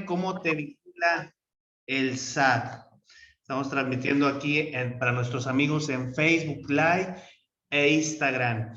¿Cómo te vigila el SAT? Estamos transmitiendo aquí para nuestros amigos en Facebook Live e Instagram.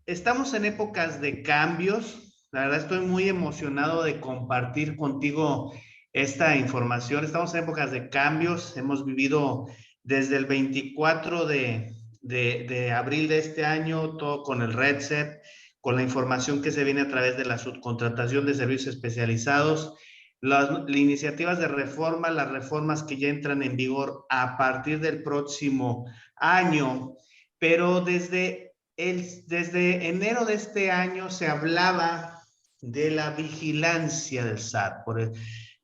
Estamos en épocas de cambios. La verdad estoy muy emocionado de compartir contigo esta información. Estamos en épocas de cambios. Hemos vivido desde el 24 de abril de este año, todo con el REDSET, con la información que se viene a través de la subcontratación de servicios especializados, las iniciativas de reforma, las reformas que ya entran en vigor a partir del próximo año, pero desde enero de este año se hablaba de la vigilancia del SAT,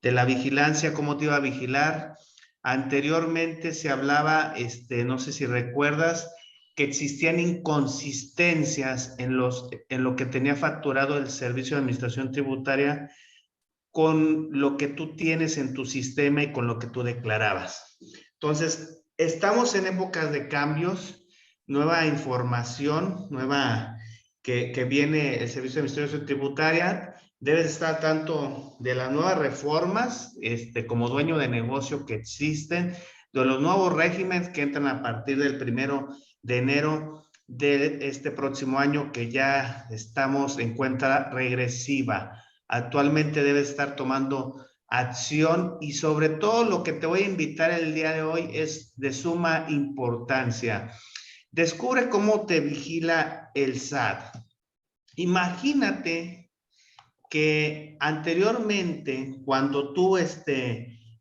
de la vigilancia, cómo te iba a vigilar. Anteriormente se hablaba, no sé si recuerdas, que existían inconsistencias en lo que tenía facturado el Servicio de Administración Tributaria con lo que tú tienes en tu sistema y con lo que tú declarabas. Entonces, estamos en épocas de cambios, nueva información, que viene el Servicio de Administración Tributaria. Debes estar tanto de las nuevas reformas, como dueño de negocio que existen, de los nuevos regímenes que entran a partir del 1 de enero de este próximo año, que ya estamos en cuenta regresiva. Actualmente debes estar tomando acción y sobre todo lo que te voy a invitar el día de hoy es de suma importancia. Descubre cómo te vigila el SAT. Imagínate que anteriormente, cuando tú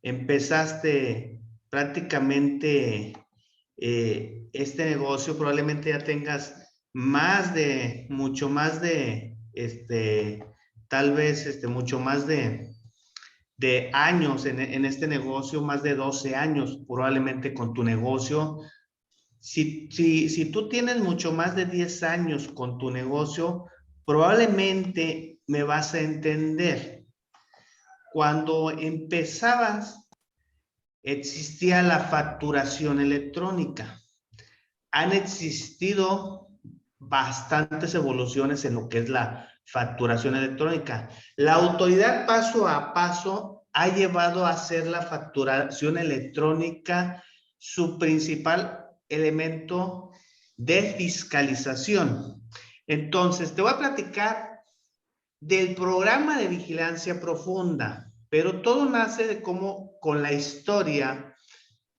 empezaste prácticamente este negocio, probablemente ya tengas mucho más de, tal vez mucho más de años en este negocio, más de 12 años probablemente con tu negocio. Si tú tienes mucho más de 10 años con tu negocio, probablemente me vas a entender. Cuando empezabas, existía la facturación electrónica. Han existido bastantes evoluciones en lo que es la facturación electrónica. La autoridad paso a paso ha llevado a hacer la facturación electrónica su principal elemento de fiscalización. Entonces, te voy a platicar del programa de vigilancia profunda, pero todo nace de cómo con la historia.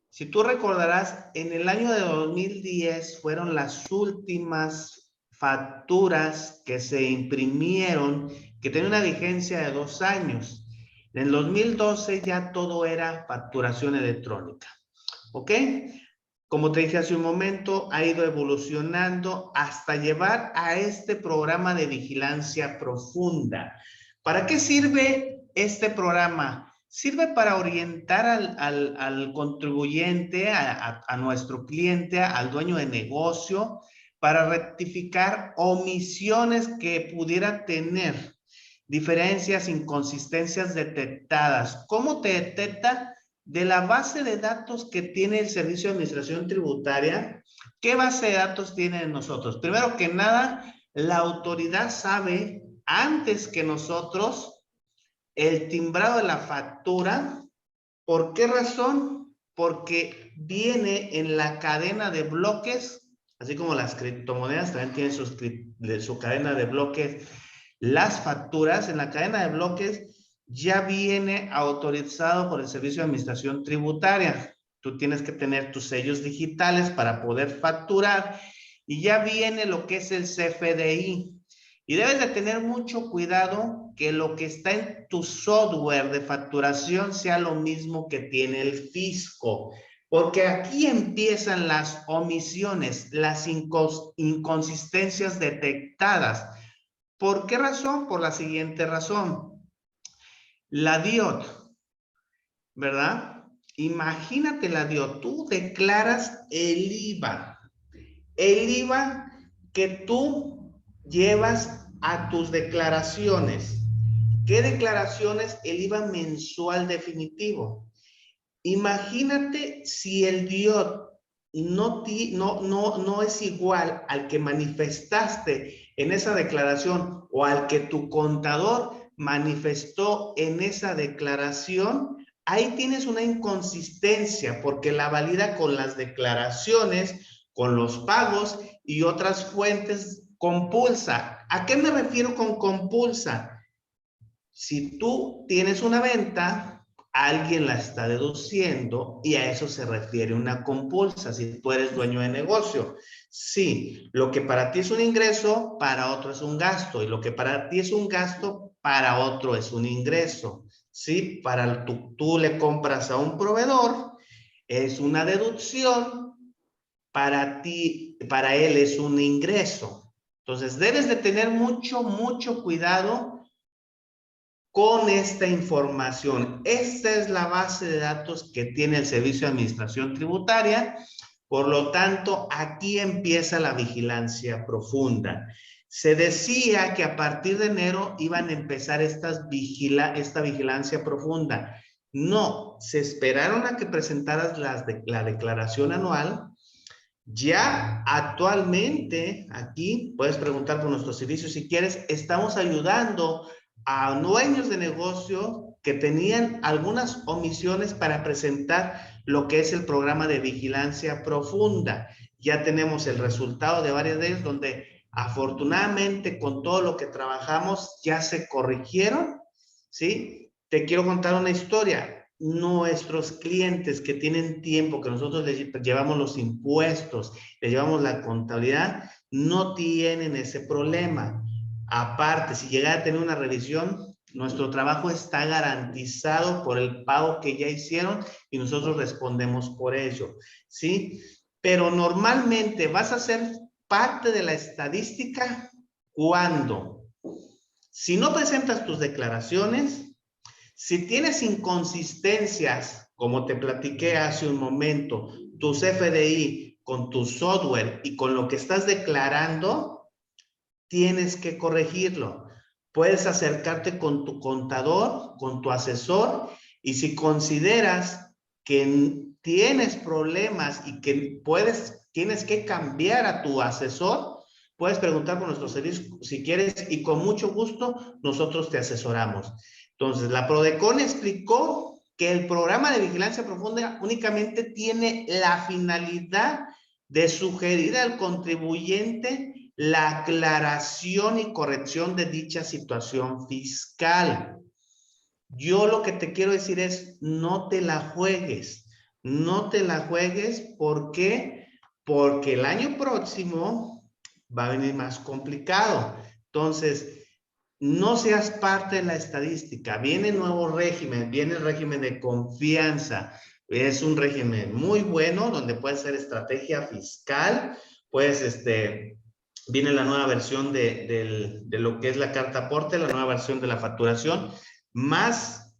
Si tú recordarás, en el año de 2010 fueron las últimas facturas que se imprimieron, que tenían una vigencia de 2 años. En el 2012 ya todo era facturación electrónica. ¿Ok? Como te dije hace un momento, ha ido evolucionando hasta llevar a este programa de vigilancia profunda. ¿Para qué sirve este programa? Sirve para orientar al contribuyente, a nuestro cliente, al dueño de negocio, para rectificar omisiones que pudiera tener, diferencias, inconsistencias detectadas. ¿Cómo te detecta? De la base de datos que tiene el Servicio de Administración Tributaria. ¿Qué base de datos tiene nosotros? Primero que nada, la autoridad sabe antes que nosotros el timbrado de la factura. ¿Por qué razón? Porque viene en la cadena de bloques, así como las criptomonedas también tienen su cadena de bloques. Las facturas en la cadena de bloques ya viene autorizado por el Servicio de Administración Tributaria. Tú tienes que tener tus sellos digitales para poder facturar y ya viene lo que es el CFDI. Y debes de tener mucho cuidado que lo que está en tu software de facturación sea lo mismo que tiene el fisco, porque aquí empiezan las omisiones, las inconsistencias detectadas. ¿Por qué razón? Por la siguiente razón. La DIOT, ¿verdad? Imagínate la DIOT, tú declaras el IVA que tú llevas a tus declaraciones. ¿Qué declaraciones? El IVA mensual definitivo. Imagínate si el DIOT no es igual al que manifestaste en esa declaración o al que tu contador manifestó en esa declaración, ahí tienes una inconsistencia porque la valida con las declaraciones, con los pagos y otras fuentes compulsa. ¿A qué me refiero con compulsa? Si tú tienes una venta, alguien la está deduciendo y a eso se refiere una compulsa, si tú eres dueño de negocio. Sí, lo que para ti es un ingreso, para otro es un gasto, y lo que para ti es un gasto, para otro es un ingreso. Sí, para tú le compras a un proveedor, es una deducción, para ti, para él es un ingreso. Entonces, debes de tener mucho cuidado con esta información. Esta es la base de datos que tiene el Servicio de Administración Tributaria. Por lo tanto, aquí empieza la vigilancia profunda. Se decía que a partir de enero iban a empezar esta vigilancia profunda. No, se esperaron a que presentaras la declaración anual. Ya actualmente, aquí puedes preguntar por nuestros servicios si quieres, estamos ayudando a dueños de negocio que tenían algunas omisiones para presentar lo que es el programa de vigilancia profunda. Ya tenemos el resultado de varios de ellos donde afortunadamente con todo lo que trabajamos ya se corrigieron, ¿sí? Te quiero contar una historia. Nuestros clientes que tienen tiempo, que nosotros les llevamos los impuestos, les llevamos la contabilidad, no tienen ese problema. Aparte, si llega a tener una revisión, nuestro trabajo está garantizado por el pago que ya hicieron y nosotros respondemos por ello, ¿sí? Pero normalmente vas a ser parte de la estadística cuando, si no presentas tus declaraciones, si tienes inconsistencias, como te platiqué hace un momento, tus FDI con tu software y con lo que estás declarando, tienes que corregirlo. Puedes acercarte con tu contador, con tu asesor, y si consideras que tienes problemas y que tienes que cambiar a tu asesor, puedes preguntar por nuestros servicios si quieres y con mucho gusto nosotros te asesoramos. Entonces, la Prodecon explicó que el programa de vigilancia profunda únicamente tiene la finalidad de sugerir al contribuyente la aclaración y corrección de dicha situación fiscal. Yo lo que te quiero decir es, no te la juegues. No te la juegues, ¿por qué? Porque el año próximo va a venir más complicado. Entonces, no seas parte de la estadística. Viene el nuevo régimen, viene el régimen de confianza. Es un régimen muy bueno donde puedes hacer estrategia fiscal, puedes, viene la nueva versión de lo que es la carta aporte, la nueva versión de la facturación, más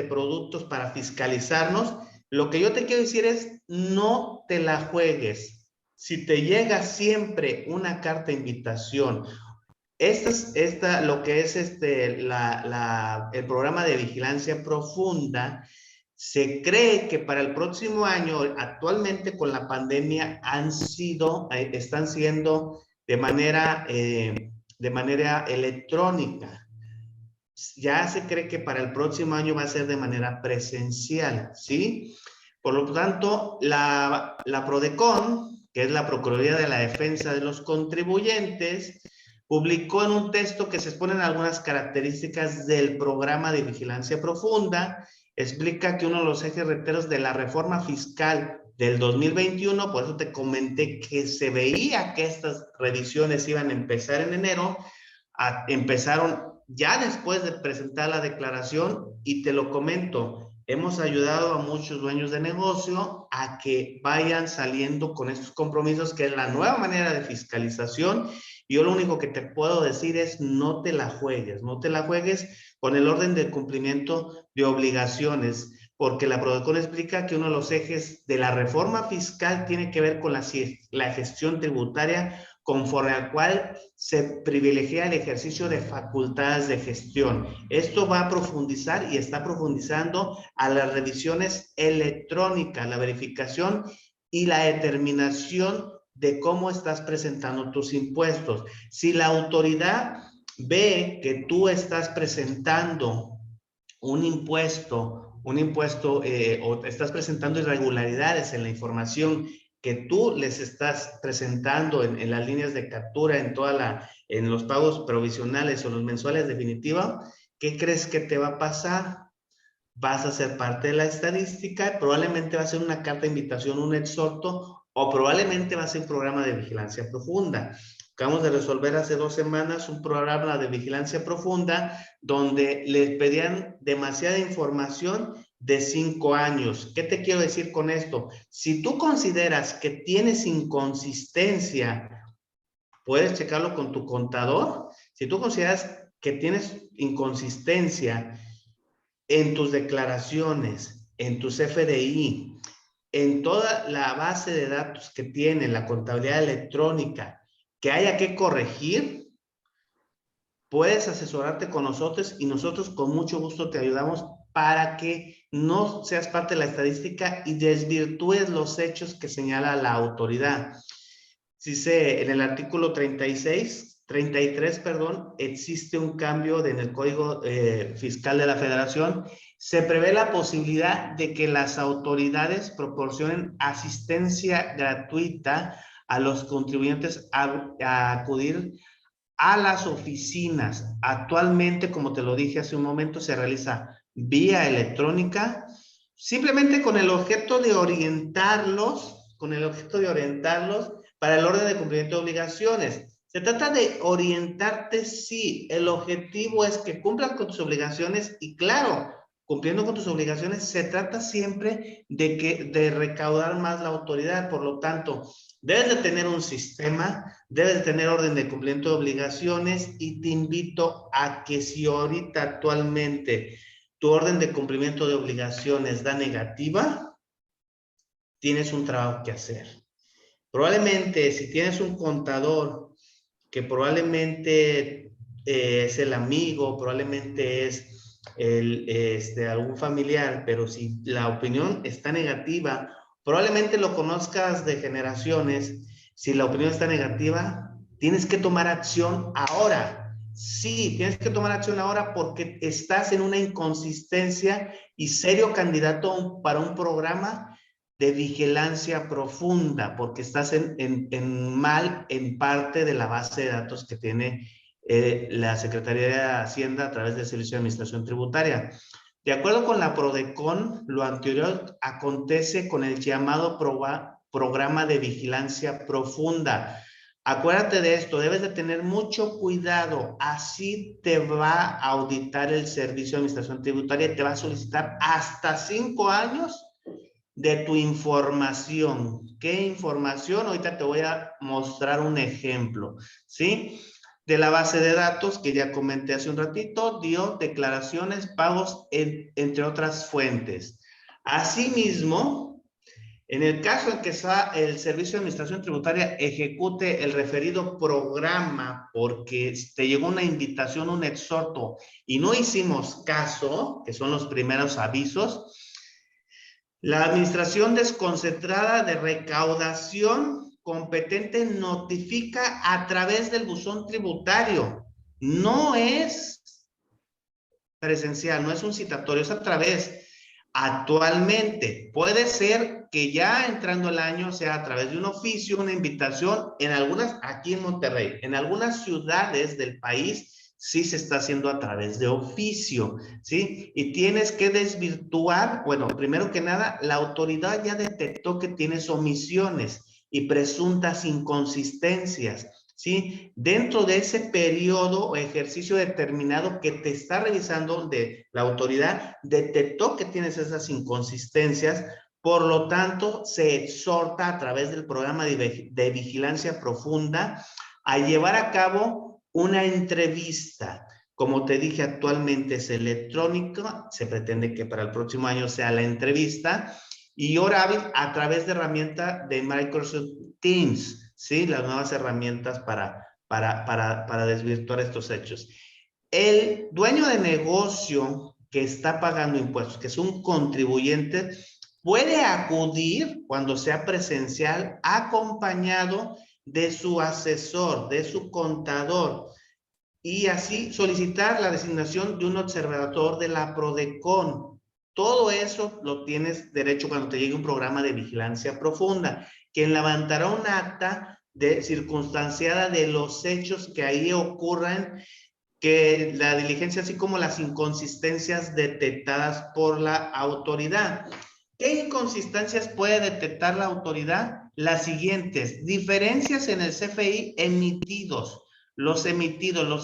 productos para fiscalizarnos. Lo que yo te quiero decir es, no te la juegues. Si te llega siempre una carta de invitación, lo que es el programa de vigilancia profunda, se cree que para el próximo año, actualmente con la pandemia, están siendo de manera electrónica. Ya se cree que para el próximo año va a ser de manera presencial, ¿sí? Por lo tanto, la Prodecon, que es la Procuraduría de la Defensa de los Contribuyentes, publicó en un texto que se exponen algunas características del programa de vigilancia profunda. Explica que uno de los ejes rectores de la reforma fiscal del 2021, por eso te comenté que se veía que estas revisiones iban a empezar en enero, empezaron ya después de presentar la declaración, y te lo comento, hemos ayudado a muchos dueños de negocio a que vayan saliendo con estos compromisos, que es la nueva manera de fiscalización. Yo lo único que te puedo decir es, no te la juegues, no te la juegues con el orden de cumplimiento de obligaciones, porque la Prodecon explica que uno de los ejes de la reforma fiscal tiene que ver con la gestión tributaria, conforme al cual se privilegia el ejercicio de facultades de gestión. Esto va a profundizar y está profundizando a las revisiones electrónicas, la verificación y la determinación de cómo estás presentando tus impuestos. Si la autoridad ve que tú estás presentando un impuesto o estás presentando irregularidades en la información que tú les estás presentando en las líneas de captura, en los pagos provisionales o los mensuales definitiva, ¿qué crees que te va a pasar? Vas a ser parte de la estadística, probablemente va a ser una carta de invitación, un exhorto, o probablemente va a ser un programa de vigilancia profunda. Acabamos de resolver hace 2 semanas un programa de vigilancia profunda donde les pedían demasiada información de 5 años. ¿Qué te quiero decir con esto? Si tú consideras que tienes inconsistencia, puedes checarlo con tu contador. Si tú consideras que tienes inconsistencia en tus declaraciones, en tus FDI, en toda la base de datos que tiene la contabilidad electrónica, que haya que corregir, puedes asesorarte con nosotros y nosotros con mucho gusto te ayudamos para que no seas parte de la estadística y desvirtúes los hechos que señala la autoridad. Dice en el artículo 33, perdón, existe un cambio en el Código Fiscal de la Federación. Se prevé la posibilidad de que las autoridades proporcionen asistencia gratuita a los contribuyentes a acudir a las oficinas. Actualmente, como te lo dije hace un momento, se realiza vía electrónica, simplemente con el objeto de orientarlos, para el orden de cumplimiento de obligaciones. Se trata de orientarte, sí, el objetivo es que cumplas con tus obligaciones y claro, cumpliendo con tus obligaciones, se trata siempre de recaudar más la autoridad. Por lo tanto, debes de tener un sistema, debes de tener orden de cumplimiento de obligaciones y te invito a que si ahorita actualmente tu orden de cumplimiento de obligaciones da negativa, tienes un trabajo que hacer. Probablemente si tienes un contador que probablemente es el amigo, probablemente es algún familiar, pero si la opinión está negativa, probablemente lo conozcas de generaciones. Si la opinión está negativa, tienes que tomar acción ahora. Sí, tienes que tomar acción ahora porque estás en una inconsistencia y serio candidato para un programa de vigilancia profunda, porque estás mal en parte de la base de datos que tiene la Secretaría de Hacienda a través del Servicio de Administración Tributaria. De acuerdo con la PRODECON, lo anterior acontece con el llamado programa de vigilancia profunda. Acuérdate de esto, debes de tener mucho cuidado, así te va a auditar el Servicio de Administración Tributaria y te va a solicitar hasta 5 años de tu información. ¿Qué información? Ahorita te voy a mostrar un ejemplo, ¿sí? De la base de datos que ya comenté hace un ratito, dio declaraciones, pagos, entre otras fuentes. Asimismo, en el caso en que el Servicio de Administración Tributaria ejecute el referido programa porque te llegó una invitación, un exhorto y no hicimos caso, que son los primeros avisos, la administración desconcentrada de recaudación competente notifica a través del buzón tributario. No es presencial, no es un citatorio, es a través. Actualmente puede ser que ya entrando el año sea a través de un oficio, una invitación, en algunas, aquí en Monterrey, en algunas ciudades del país sí se está haciendo a través de oficio, ¿sí? Y tienes que desvirtuar, bueno, primero que nada, la autoridad ya detectó que tienes omisiones y presuntas inconsistencias, ¿sí? Dentro de ese periodo o ejercicio determinado que te está revisando donde la autoridad detectó que tienes esas inconsistencias, por lo tanto, se exhorta a través del programa de vigilancia profunda a llevar a cabo una entrevista. Como te dije, actualmente es electrónica, se pretende que para el próximo año sea la entrevista y hora hábil a través de herramienta de Microsoft Teams, ¿sí? Las nuevas herramientas para desvirtuar estos hechos. El dueño de negocio que está pagando impuestos, que es un contribuyente, puede acudir cuando sea presencial acompañado de su asesor, de su contador. y así solicitar la designación de un observador de la PRODECON. Todo eso lo tienes derecho cuando te llegue un programa de vigilancia profunda, quien levantará un acta de circunstanciada de los hechos que ahí ocurran, que la diligencia, así como las inconsistencias detectadas por la autoridad. ¿Qué inconsistencias puede detectar la autoridad? Las siguientes: diferencias en el CFI emitidos, los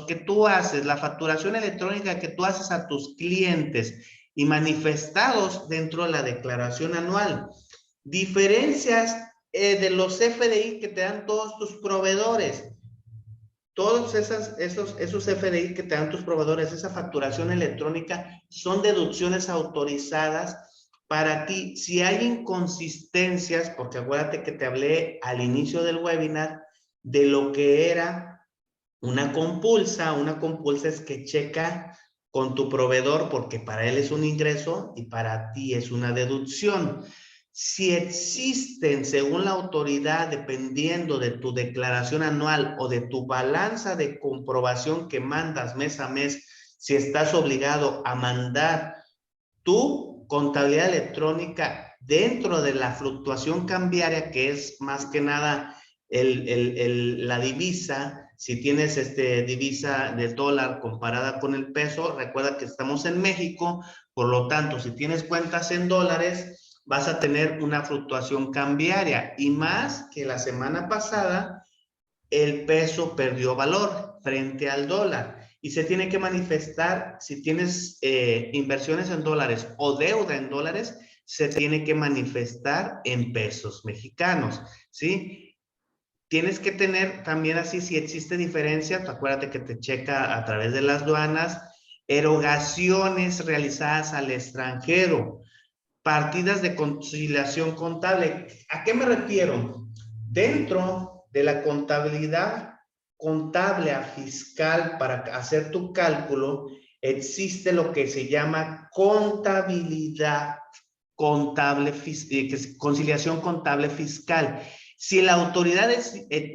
que tú haces, la facturación electrónica que tú haces a tus clientes y manifestados dentro de la declaración anual. Diferencias de los FDI que te dan todos tus proveedores. Todos esos FDI que te dan tus proveedores, esa facturación electrónica, son deducciones autorizadas para ti. Si hay inconsistencias, porque acuérdate que te hablé al inicio del webinar de lo que era una compulsa es que checa con tu proveedor, porque para él es un ingreso y para ti es una deducción. Si existen, según la autoridad, dependiendo de tu declaración anual o de tu balanza de comprobación que mandas mes a mes, si estás obligado a mandar tu contabilidad electrónica dentro de la fluctuación cambiaria, que es más que nada la divisa. Si tienes divisa de dólar comparada con el peso, recuerda que estamos en México, por lo tanto, si tienes cuentas en dólares, vas a tener una fluctuación cambiaria, y más que la semana pasada el peso perdió valor frente al dólar y se tiene que manifestar. Si tienes inversiones en dólares o deuda en dólares, se tiene que manifestar en pesos mexicanos, ¿sí? Tienes que tener también, así, si existe diferencia, acuérdate que te checa a través de las aduanas, erogaciones realizadas al extranjero, partidas de conciliación contable. ¿A qué me refiero? Dentro de la contabilidad contable a fiscal, para hacer tu cálculo, existe lo que se llama contabilidad contable, conciliación contable fiscal. Si la autoridad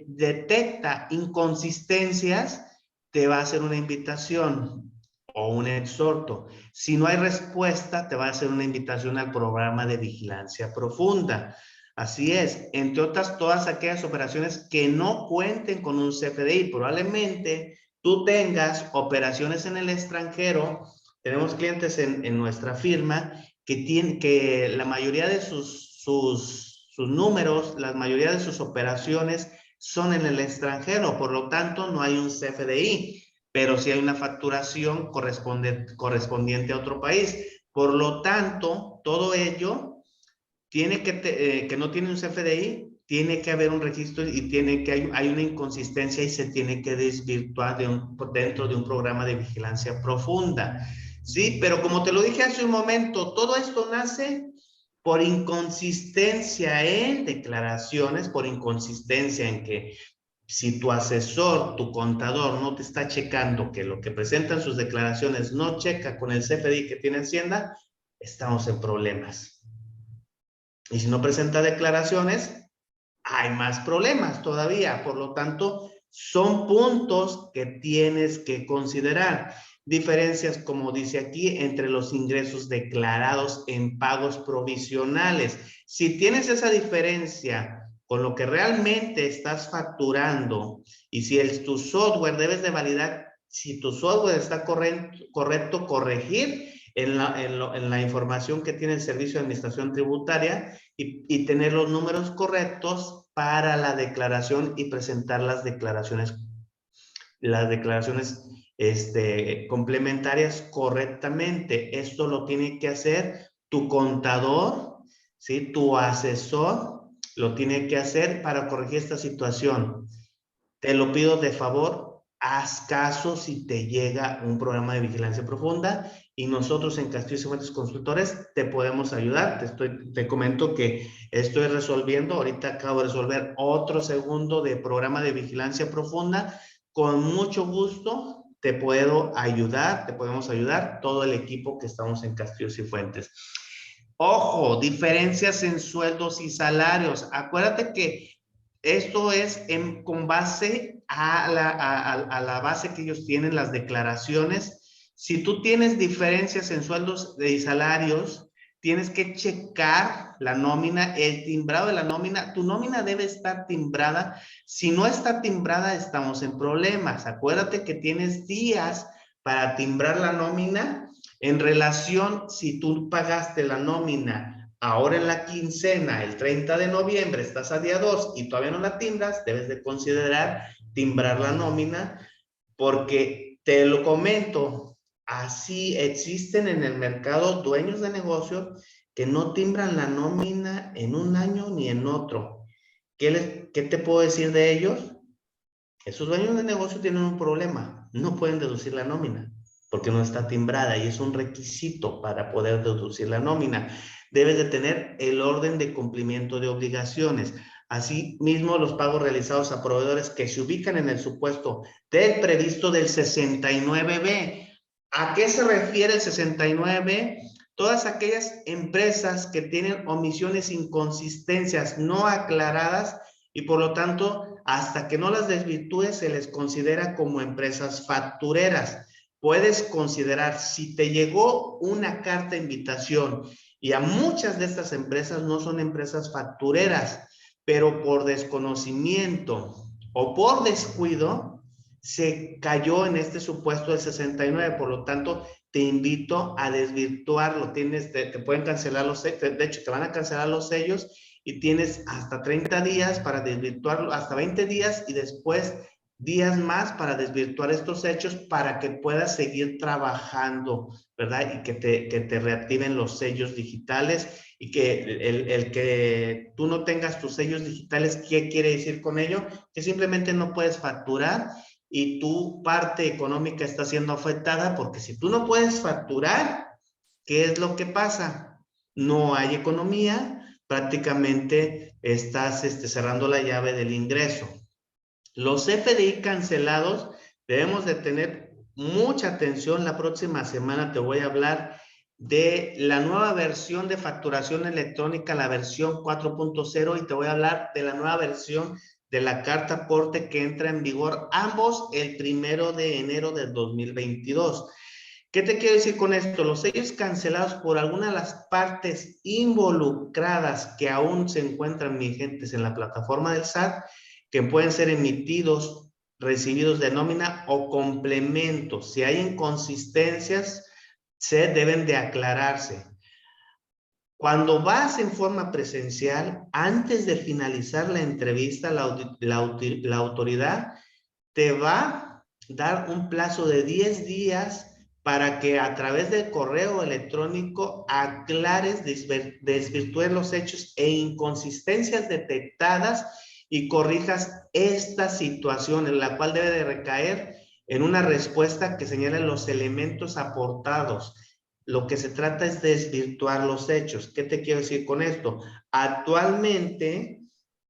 detecta inconsistencias, te va a hacer una invitación o un exhorto. Si no hay respuesta, te va a hacer una invitación al programa de vigilancia profunda. Así es, entre otras, todas aquellas operaciones que no cuenten con un CFDI. Probablemente tú tengas operaciones en el extranjero. Tenemos clientes en nuestra firma que la mayoría de sus números, la mayoría de sus operaciones son en el extranjero, por lo tanto no hay un CFDI, pero sí hay una facturación correspondiente a otro país. Por lo tanto, todo ello tiene que no tiene un CFDI, tiene que haber un registro y hay una inconsistencia y se tiene que desvirtuar dentro de un programa de vigilancia profunda. Sí, pero como te lo dije hace un momento, todo esto nace por inconsistencia en declaraciones, por inconsistencia en que si tu asesor, tu contador no te está checando que lo que presentan sus declaraciones no checa con el CFDI que tiene Hacienda, estamos en problemas. Y si no presenta declaraciones, hay más problemas todavía. Por lo tanto, son puntos que tienes que considerar. Diferencias, como dice aquí, entre los ingresos declarados en pagos provisionales. Si tienes esa diferencia con lo que realmente estás facturando, y si tu software debes de validar, si tu software está correcto, corregir en la información que tiene el Servicio de Administración Tributaria, y tener los números correctos para la declaración y presentar las declaraciones complementarias correctamente. Esto lo tiene que hacer tu contador, ¿sí? Tu asesor lo tiene que hacer para corregir esta situación. Te lo pido de favor, haz caso si te llega un programa de vigilancia profunda, y nosotros en Castillo Cifuentes Consultores te podemos ayudar. Te comento que estoy resolviendo, ahorita acabo de resolver otro segundo de programa de vigilancia profunda. Con mucho gusto te podemos ayudar todo el equipo que estamos en Castillo Cifuentes. Ojo, diferencias en sueldos y salarios. Acuérdate que esto es con base a la base que ellos tienen, las declaraciones. Si tú tienes diferencias en sueldos y salarios, tienes que checar la nómina, el timbrado de la nómina. Tu nómina debe estar timbrada. Si no está timbrada, estamos en problemas. Acuérdate que tienes días para timbrar la nómina en relación, si tú pagaste la nómina ahora en la quincena, el 30 de noviembre, estás a día 2 y todavía no la timbras, debes de considerar timbrar la nómina, porque te lo comento, así existen en el mercado dueños de negocio que no timbran la nómina en un año ni en otro. ¿Qué te puedo decir de ellos? Esos dueños de negocio tienen un problema, no pueden deducir la nómina porque no está timbrada y es un requisito para poder deducir la nómina. Debes de tener el orden de cumplimiento de obligaciones. Asimismo, los pagos realizados a proveedores que se ubican en el supuesto del previsto del 69B. ¿A qué se refiere el 69B? Todas aquellas empresas que tienen omisiones, inconsistencias no aclaradas y por lo tanto, hasta que no las desvirtúes, se les considera como empresas factureras. Puedes considerar, si te llegó una carta de invitación y a muchas de estas empresas no son empresas factureras, pero por desconocimiento o por descuido, se cayó en este supuesto del 69, por lo tanto, te invito a desvirtuarlo. Te pueden cancelar los sellos, de hecho, te van a cancelar los sellos y tienes hasta 30 días para desvirtuarlo, hasta 20 días y después días más para desvirtuar estos hechos para que puedas seguir trabajando, ¿verdad? Y que te reactiven los sellos digitales y que el que tú no tengas tus sellos digitales, ¿qué quiere decir con ello? Que simplemente no puedes facturar y tu parte económica está siendo afectada, porque si tú no puedes facturar, ¿qué es lo que pasa? No hay economía, prácticamente estás cerrando la llave del ingreso. Los FDI cancelados, debemos de tener mucha atención. La próxima semana te voy a hablar de la nueva versión de facturación electrónica, la versión 4.0, y te voy a hablar de la nueva versión de la carta aporte que entra en vigor, ambos el 1 de enero del 2022. ¿Qué te quiero decir con esto? Los sellos cancelados por alguna de las partes involucradas que aún se encuentran vigentes en la plataforma del SAT, que pueden ser emitidos, recibidos de nómina o complementos. Si hay inconsistencias, se deben de aclararse. Cuando vas en forma presencial, antes de finalizar la entrevista, la autoridad te va a dar un plazo de 10 días para que a través del correo electrónico aclares, desvirtúes los hechos e inconsistencias detectadas y corrijas esta situación, en la cual debe de recaer en una respuesta que señale los elementos aportados. Lo que se trata es desvirtuar los hechos. ¿Qué te quiero decir con esto? Actualmente,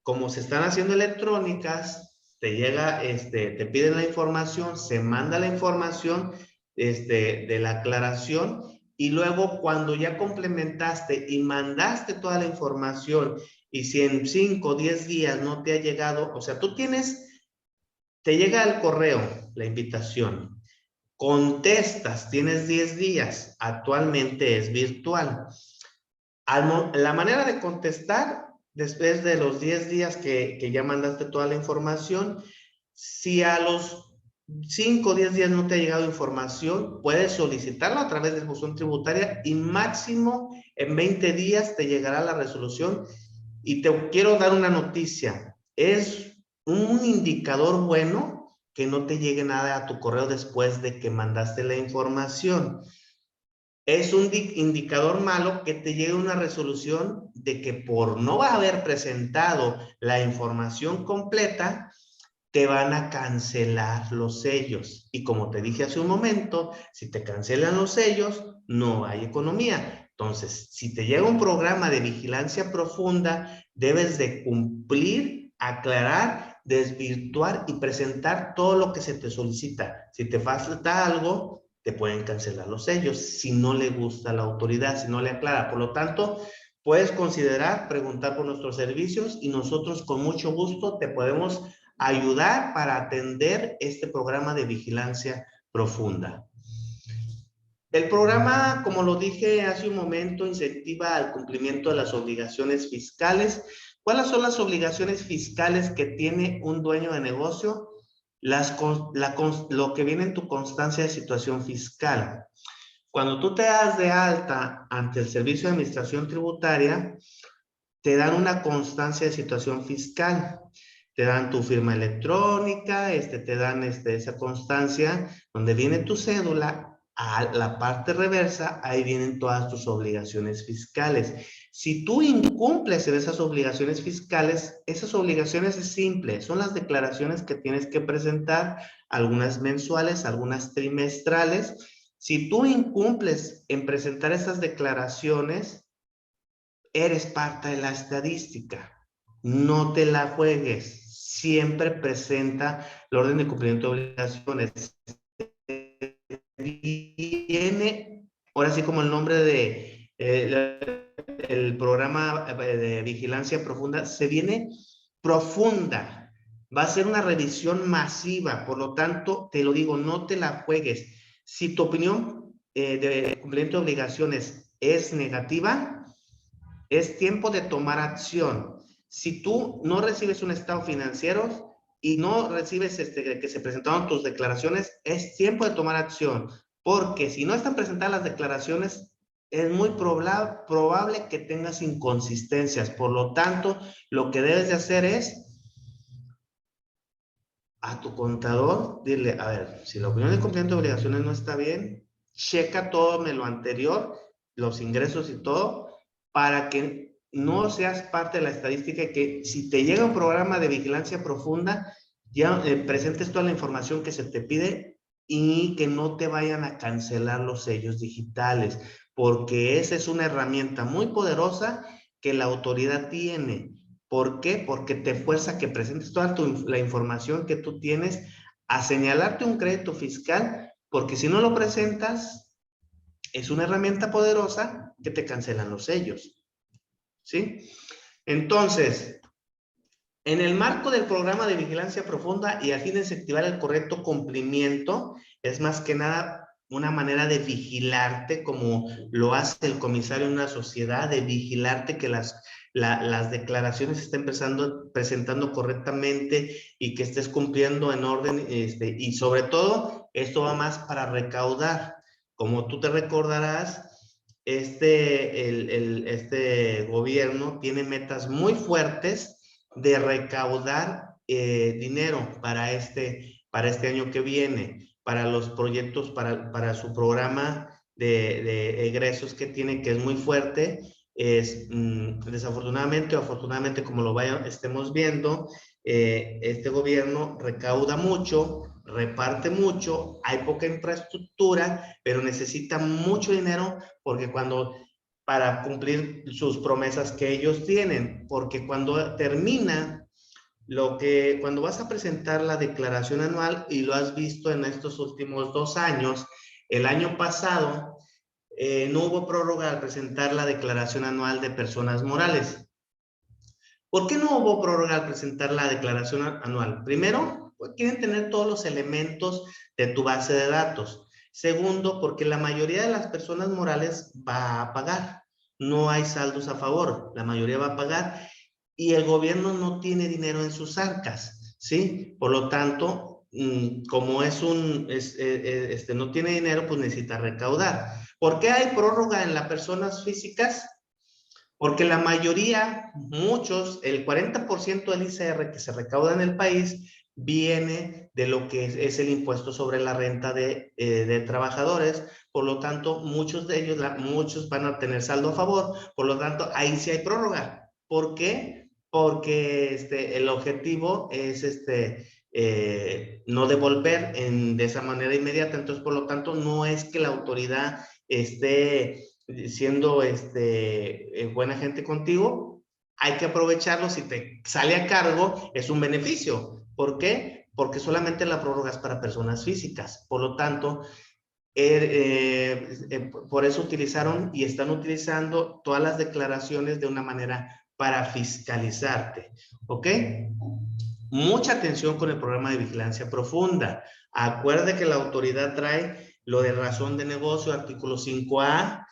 como se están haciendo electrónicas, te llega, te piden la información, se manda la información de la aclaración y luego cuando ya complementaste y mandaste toda la información y si en 5 o 10 días no te ha llegado, o sea, te llega el correo, la invitación, contestas, tienes 10 días, actualmente es virtual. La manera de contestar, después de los 10 días que ya mandaste toda la información, si a los 5 o 10 días no te ha llegado información, puedes solicitarlo a través del buzón tributaria y máximo en 20 días te llegará la resolución. Y te quiero dar una noticia, es un indicador bueno que no te llegue nada a tu correo después de que mandaste la información. Es un indicador malo que te llegue una resolución de que por no haber presentado la información completa, te van a cancelar los sellos. Y como te dije hace un momento, si te cancelan los sellos, no hay economía. Entonces, si te llega un programa de vigilancia profunda, debes de cumplir, aclarar, desvirtuar y presentar todo lo que se te solicita. Si te falta algo, te pueden cancelar los sellos si no le gusta a la autoridad, si no le aclara. Por lo tanto, puedes considerar preguntar por nuestros servicios y nosotros con mucho gusto te podemos ayudar para atender este programa de vigilancia profunda. El programa, como lo dije hace un momento, incentiva al cumplimiento de las obligaciones fiscales. ¿Cuáles son las obligaciones fiscales que tiene un dueño de negocio? Lo que viene en tu constancia de situación fiscal. Cuando tú te das de alta ante el Servicio de Administración Tributaria, te dan una constancia de situación fiscal. Te dan tu firma electrónica, te dan esa constancia donde viene tu cédula. A la parte reversa, ahí vienen todas tus obligaciones fiscales. Si tú incumples en esas obligaciones fiscales, esas obligaciones es simple, son las declaraciones que tienes que presentar, algunas mensuales, algunas trimestrales. Si tú incumples en presentar esas declaraciones, eres parte de la estadística. No te la juegues. Siempre presenta el orden de cumplimiento de obligaciones. Viene, ahora sí como el nombre de el programa de vigilancia profunda, se viene profunda. Va a ser una revisión masiva. Por lo tanto, te lo digo, no te la juegues. Si tu opinión de cumplimiento de obligaciones es negativa, es tiempo de tomar acción. Si tú no recibes un estado financiero y no recibes que se presentaron tus declaraciones, es tiempo de tomar acción. Porque si no están presentadas las declaraciones, es muy probable que tengas inconsistencias. Por lo tanto, lo que debes de hacer es a tu contador, dile, a ver, si la opinión de cumplimiento de obligaciones no está bien, checa todo de lo anterior, los ingresos y todo, para que no seas parte de la estadística y que si te llega un programa de vigilancia profunda, ya presentes toda la información que se te pide y que no te vayan a cancelar los sellos digitales, porque esa es una herramienta muy poderosa que la autoridad tiene. ¿Por qué? Porque te fuerza a que presentes toda la información que tú tienes, a señalarte un crédito fiscal, porque si no lo presentas, es una herramienta poderosa que te cancelan los sellos. ¿Sí? Entonces, en el marco del programa de vigilancia profunda y a fin de incentivar el correcto cumplimiento, es más que nada una manera de vigilarte como lo hace el comisario en una sociedad, de vigilarte que las declaraciones se estén presentando correctamente y que estés cumpliendo en orden, y sobre todo, esto va más para recaudar. Como tú te recordarás, este gobierno tiene metas muy fuertes de recaudar dinero para este año que viene, para los proyectos, para su programa de egresos que tiene, que es muy fuerte. Desafortunadamente o afortunadamente, como lo estemos viendo, este gobierno recauda mucho, reparte mucho, hay poca infraestructura, pero necesita mucho dinero porque para cumplir sus promesas que ellos tienen, porque cuando termina cuando vas a presentar la declaración anual, y lo has visto en estos últimos 2 años, el año pasado no hubo prórroga al presentar la declaración anual de personas morales. ¿Por qué no hubo prórroga al presentar la declaración anual? Primero, pues quieren tener todos los elementos de tu base de datos. Segundo, porque la mayoría de las personas morales va a pagar. No hay saldos a favor, la mayoría va a pagar y el gobierno no tiene dinero en sus arcas, ¿sí? Por lo tanto, como no tiene dinero, pues necesita recaudar. ¿Por qué hay prórroga en las personas físicas? Porque la mayoría, muchos, el 40% del ICR que se recauda en el país viene de lo que es el impuesto sobre la renta de trabajadores. Por lo tanto, muchos de ellos, muchos van a tener saldo a favor. Por lo tanto, ahí sí hay prórroga. ¿Por qué? Porque el objetivo es no devolver de esa manera inmediata. Entonces, por lo tanto, no es que la autoridad esté siendo buena gente contigo, hay que aprovecharlo. Si te sale a cargo, es un beneficio. ¿Por qué? Porque solamente la prórroga es para personas físicas. Por lo tanto, por eso utilizaron y están utilizando todas las declaraciones de una manera para fiscalizarte. ¿Ok? mucha atención con el programa de vigilancia profunda. Acuérdate que la autoridad trae lo de razón de negocio, artículo 5A.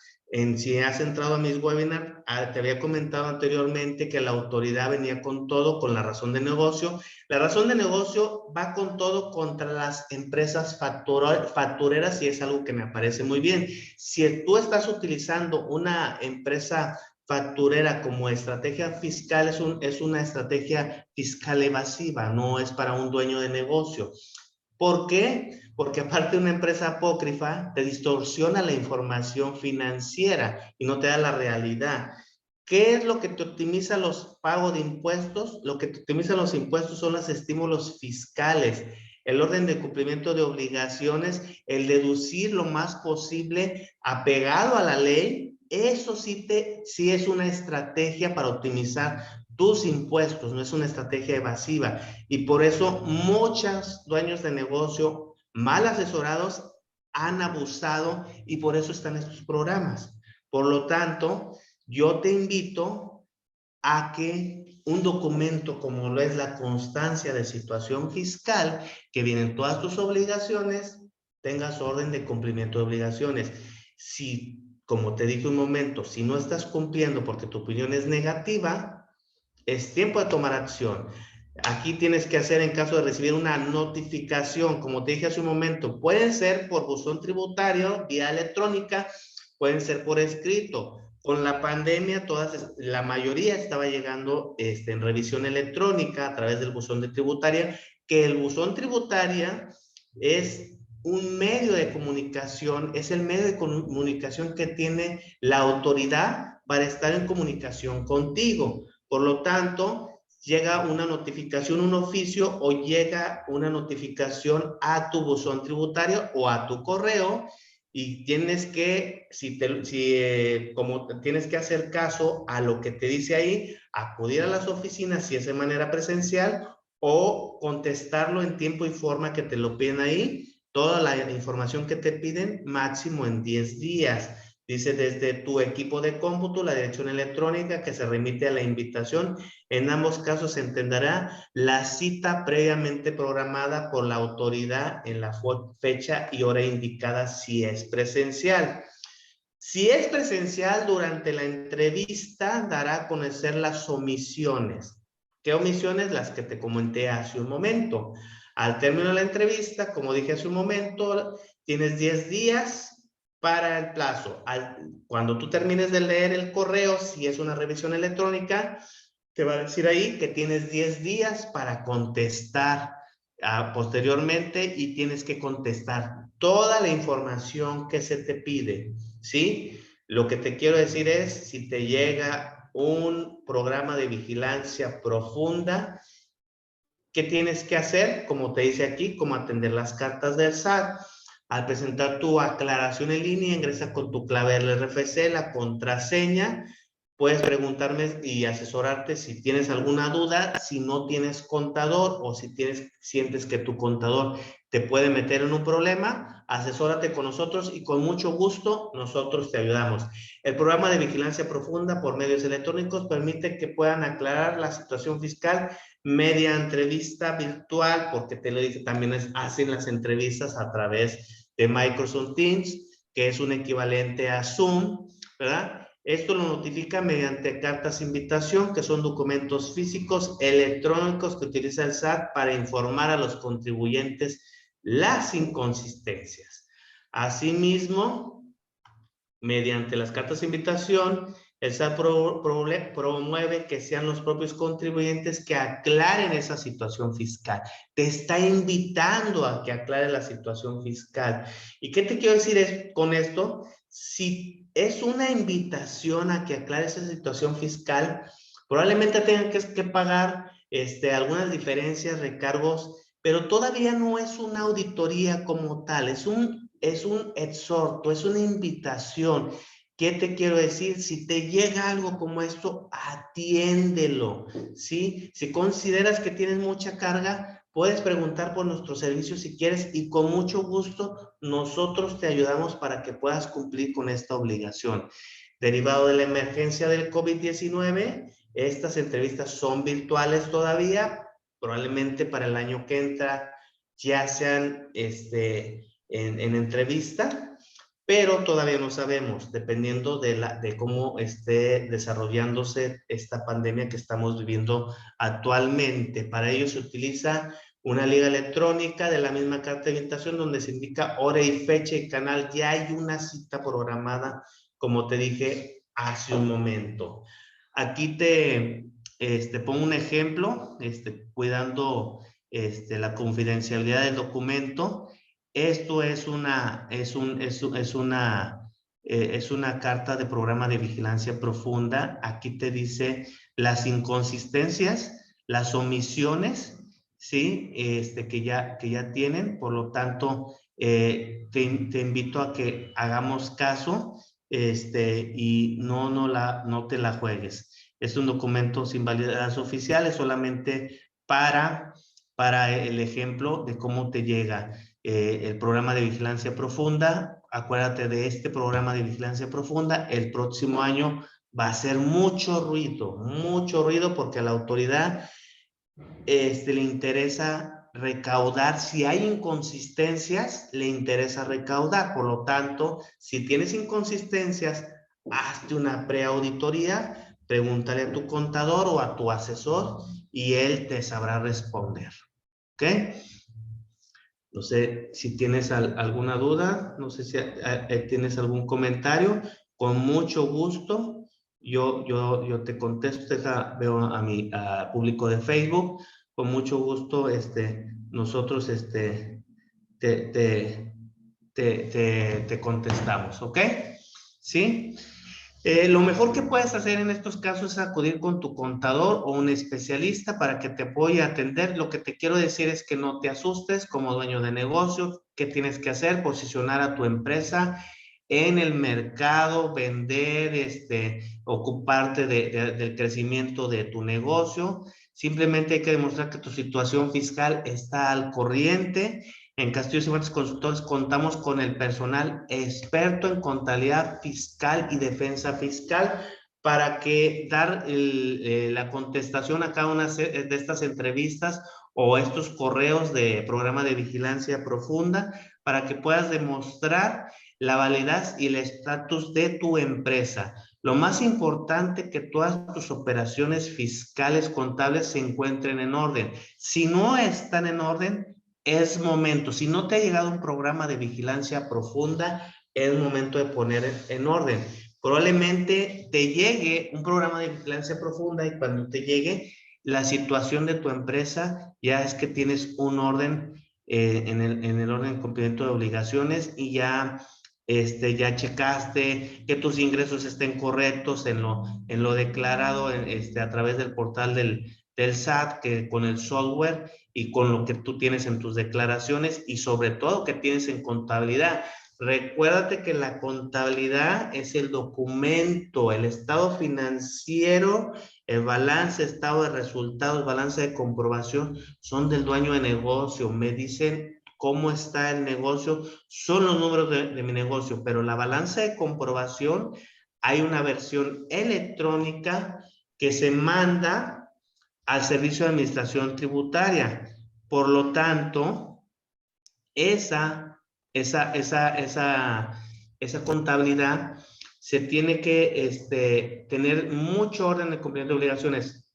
Si has entrado a mis webinars, te había comentado anteriormente que la autoridad venía con todo, con la razón de negocio. La razón de negocio va con todo contra las empresas factureras y es algo que me parece muy bien. Si tú estás utilizando una empresa facturera como estrategia fiscal, es una estrategia fiscal evasiva, no es para un dueño de negocio. ¿Por qué? Porque aparte de una empresa apócrifa, te distorsiona la información financiera y no te da la realidad. ¿Qué es lo que te optimiza los pagos de impuestos? Lo que te optimiza los impuestos son los estímulos fiscales, el orden de cumplimiento de obligaciones, el deducir lo más posible apegado a la ley. Eso sí es una estrategia para optimizar tus impuestos, no es una estrategia evasiva. Y por eso muchos dueños de negocio mal asesorados han abusado y por eso están estos programas. Por lo tanto, yo te invito a que un documento como lo es la constancia de situación fiscal, que vienen todas tus obligaciones, tengas orden de cumplimiento de obligaciones. Si, como te dije un momento, si no estás cumpliendo porque tu opinión es negativa, es tiempo de tomar acción. Aquí tienes que hacer en caso de recibir una notificación, como te dije hace un momento, pueden ser por buzón tributario, vía electrónica, pueden ser por escrito. Con la pandemia, la mayoría estaba llegando en revisión electrónica a través del buzón de tributaria, que el buzón tributaria es un medio de comunicación, es el medio de comunicación que tiene la autoridad para estar en comunicación contigo. Por lo tanto, llega una notificación, un oficio o llega una notificación a tu buzón tributario o a tu correo y tienes que, como tienes que hacer caso a lo que te dice ahí, acudir a las oficinas si es de manera presencial o contestarlo en tiempo y forma que te lo piden ahí. Toda la información que te piden máximo en 10 días. Dice desde tu equipo de cómputo, la dirección electrónica que se remite a la invitación. En ambos casos se entenderá la cita previamente programada por la autoridad en la fecha y hora indicada si es presencial. Si es presencial, durante la entrevista dará a conocer las omisiones. ¿Qué omisiones? Las que te comenté hace un momento. Al término de la entrevista, como dije hace un momento, tienes 10 días para el plazo. Cuando tú termines de leer el correo, si es una revisión electrónica, te va a decir ahí que tienes 10 días para contestar posteriormente y tienes que contestar toda la información que se te pide, ¿sí? Lo que te quiero decir es, si te llega un programa de vigilancia profunda, ¿qué tienes que hacer? Como te dice aquí, como atender las cartas del SAT. Al presentar tu aclaración en línea, ingresa con tu clave del RFC, la contraseña. Puedes preguntarme y asesorarte si tienes alguna duda, si no tienes contador o si sientes que tu contador te puede meter en un problema, asesórate con nosotros y con mucho gusto nosotros te ayudamos. El programa de vigilancia profunda por medios electrónicos permite que puedan aclarar la situación fiscal media entrevista virtual, porque te lo dije, también hacen las entrevistas a través de Microsoft Teams, que es un equivalente a Zoom, ¿verdad? Esto lo notifica mediante cartas de invitación, que son documentos físicos electrónicos que utiliza el SAT para informar a los contribuyentes las inconsistencias. Asimismo, mediante las cartas de invitación, el SAT promueve que sean los propios contribuyentes que aclaren esa situación fiscal. Te está invitando a que aclare la situación fiscal. ¿Y qué te quiero decir con esto? Si es una invitación a que aclare esa situación fiscal, probablemente tengan que pagar algunas diferencias, recargos, pero todavía no es una auditoría como tal, es un exhorto, es una invitación. ¿Qué te quiero decir? Si te llega algo como esto, atiéndelo, ¿sí? Si consideras que tienes mucha carga, puedes preguntar por nuestros servicios si quieres y con mucho gusto nosotros te ayudamos para que puedas cumplir con esta obligación. Derivado de la emergencia del COVID-19, estas entrevistas son virtuales todavía, probablemente para el año que entra ya sean en entrevista, pero todavía no sabemos, dependiendo de cómo esté desarrollándose esta pandemia que estamos viviendo actualmente. Para ello se utiliza una liga electrónica de la misma carta de invitación donde se indica hora y fecha y canal. Ya hay una cita programada, como te dije hace un momento. Aquí te pongo un ejemplo, cuidando la confidencialidad del documento. Esto es una carta de programa de vigilancia profunda. Aquí te dice las inconsistencias, las omisiones, ¿sí? Que ya tienen. Por lo tanto, te invito a que hagamos caso y no te la juegues. Es un documento sin validez oficial, es solamente para el ejemplo de cómo te llega el programa de vigilancia profunda. Acuérdate de este programa de vigilancia profunda. El próximo año va a ser mucho ruido porque a la autoridad le interesa recaudar. Si hay inconsistencias, le interesa recaudar. Por lo tanto, si tienes inconsistencias, hazte una preauditoría, pregúntale a tu contador o a tu asesor y él te sabrá responder. ¿Ok? No sé si tienes alguna duda, no sé si tienes algún comentario. Con mucho gusto, yo te contesto. Veo a mi público de Facebook. Con mucho gusto, nosotros te contestamos, ¿ok? ¿Sí? Lo mejor que puedes hacer en estos casos es acudir con tu contador o un especialista para que te apoye a atender. Lo que te quiero decir es que no te asustes como dueño de negocio. ¿Qué tienes que hacer? Posicionar a tu empresa en el mercado, vender, ocuparte del crecimiento de tu negocio. Simplemente hay que demostrar que tu situación fiscal está al corriente. En Castillo Cifuentes Consultores contamos con el personal experto en contabilidad fiscal y defensa fiscal para que dar la contestación a cada una de estas entrevistas o estos correos de programa de vigilancia profunda para que puedas demostrar la validez y el estatus de tu empresa. Lo más importante, que todas tus operaciones fiscales contables se encuentren en orden. Si no están en orden, es momento. Si no te ha llegado un programa de vigilancia profunda, es momento de poner en orden. Probablemente te llegue un programa de vigilancia profunda y cuando te llegue la situación de tu empresa, ya es que tienes un orden en el orden de cumplimiento de obligaciones y ya checaste que tus ingresos estén correctos en lo declarado a través del portal del SAT, que con el software y con lo que tú tienes en tus declaraciones y sobre todo que tienes en contabilidad. Recuérdate que la contabilidad es el documento, el estado financiero, el balance, estado de resultados, balance de comprobación, son del dueño de negocio. Me dicen cómo está el negocio, son los números de mi negocio, pero la balanza de comprobación, hay una versión electrónica que se manda al Servicio de Administración Tributaria. Por lo tanto, esa contabilidad se tiene que tener mucho orden de cumplimiento de obligaciones.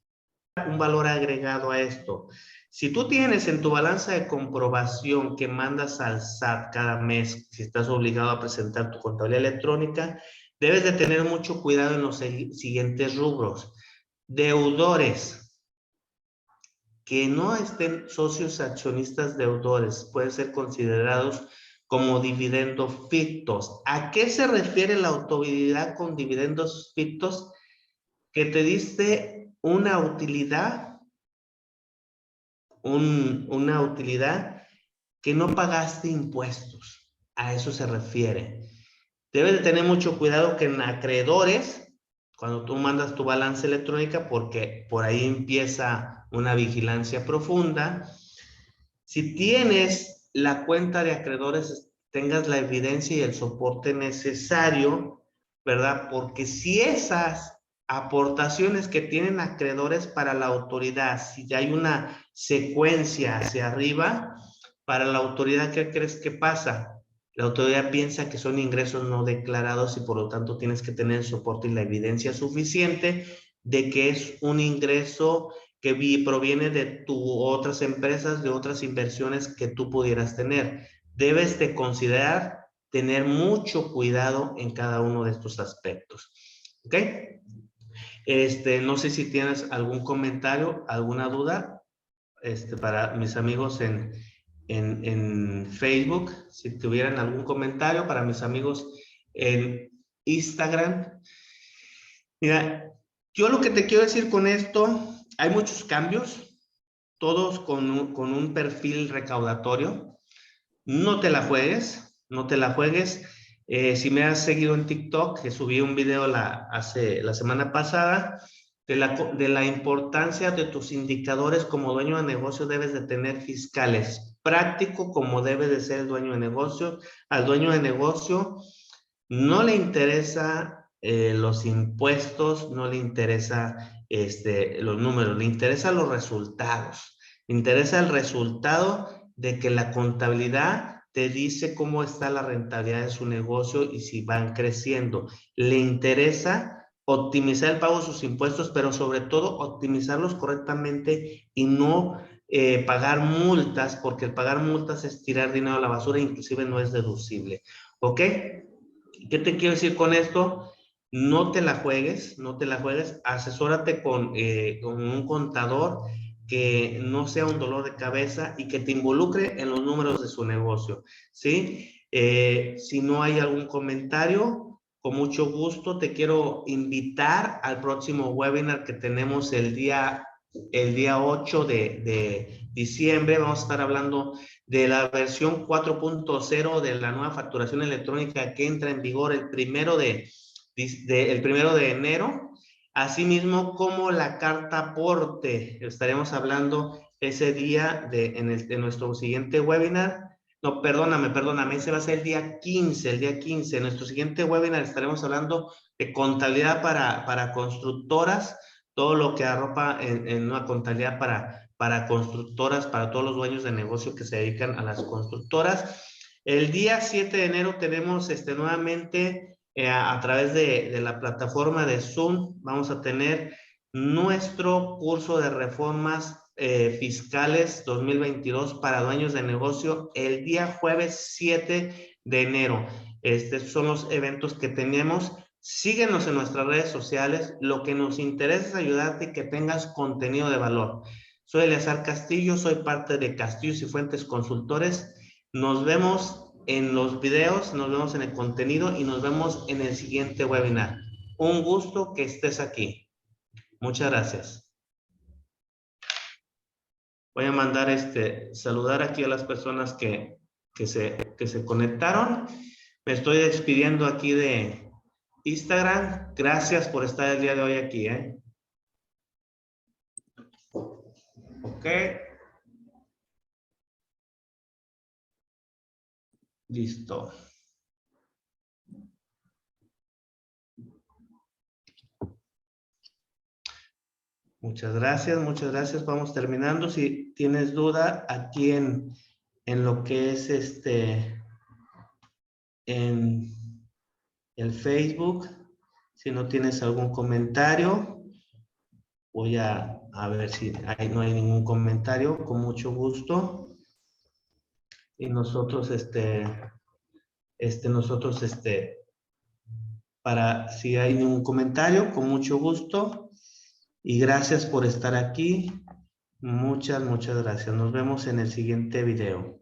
Un valor agregado a esto. Si tú tienes en tu balanza de comprobación que mandas al SAT cada mes, si estás obligado a presentar tu contabilidad electrónica, debes de tener mucho cuidado en los siguientes rubros. Deudores que no estén socios accionistas deudores pueden ser considerados como dividendos fictos. ¿A qué se refiere la autoridad con dividendos fictos? Que te diste una utilidad, una utilidad que no pagaste impuestos. A eso se refiere. Debes de tener mucho cuidado que en acreedores, cuando tú mandas tu balanza electrónica, porque por ahí empieza una vigilancia profunda, si tienes la cuenta de acreedores, tengas la evidencia y el soporte necesario, ¿verdad? Porque si esas aportaciones que tienen acreedores para la autoridad, si hay una secuencia hacia arriba, para la autoridad, ¿qué crees que pasa? La autoridad piensa que son ingresos no declarados y por lo tanto tienes que tener el soporte y la evidencia suficiente de que es un ingreso que proviene de otras empresas, de otras inversiones que tú pudieras tener. Debes de considerar tener mucho cuidado en cada uno de estos aspectos. ¿Ok? No sé si tienes algún comentario, alguna duda, para mis amigos en Facebook, si tuvieran algún comentario, para mis amigos en Instagram. Mira, yo lo que te quiero decir con esto, hay muchos cambios, todos con un perfil recaudatorio. No te la juegues, no te la juegues. Si me has seguido en TikTok, que subí un video la semana pasada, de la importancia de tus indicadores como dueño de negocio, debes de tener fiscales. Práctico como debe de ser el dueño de negocio. Al dueño de negocio no le interesa los impuestos, no le interesa los números, le interesan los resultados. Le interesa el resultado de que la contabilidad te dice cómo está la rentabilidad de su negocio y si van creciendo. Le interesa optimizar el pago de sus impuestos, pero sobre todo optimizarlos correctamente y no pagar multas, porque el pagar multas es tirar dinero a la basura, inclusive no es deducible. ¿Ok? ¿Qué te quiero decir con esto? No te la juegues, no te la juegues, asesórate con un contador que no sea un dolor de cabeza y que te involucre en los números de su negocio, ¿sí? Si no hay algún comentario, con mucho gusto te quiero invitar al próximo webinar que tenemos el día 8 de diciembre. Vamos a estar hablando de la versión 4.0 de la nueva facturación electrónica que entra en vigor el primero de enero. Asimismo, como la carta aporte, estaremos hablando ese día en nuestro siguiente webinar. No, perdóname, ese va a ser el día 15, En nuestro siguiente webinar estaremos hablando de contabilidad para constructoras, todo lo que arropa en una contabilidad para constructoras, para todos los dueños de negocio que se dedican a las constructoras. El día 7 de enero tenemos nuevamente a través de la plataforma de Zoom, vamos a tener nuestro curso de reformas fiscales 2022 para dueños de negocio el día jueves 7 de enero. Estos son los eventos que tenemos. Síguenos en nuestras redes sociales. Lo que nos interesa es ayudarte y que tengas contenido de valor. Soy Eleazar Castillo, soy parte de Castillos y Fuentes Consultores. Nos vemos en los videos, nos vemos en el contenido y nos vemos en el siguiente webinar. Un gusto que estés aquí. Muchas gracias. Voy a mandar saludar aquí a las personas que se conectaron. Me estoy despidiendo aquí de Instagram. Gracias por estar el día de hoy aquí, Ok. Listo. Muchas gracias, muchas gracias. Vamos terminando. Si tienes duda aquí en lo que es en el Facebook, si no tienes algún comentario, voy a ver si no hay ningún comentario, con mucho gusto. Y nosotros, para si hay ningún comentario, con mucho gusto. Y gracias por estar aquí. Muchas, muchas gracias. Nos vemos en el siguiente video.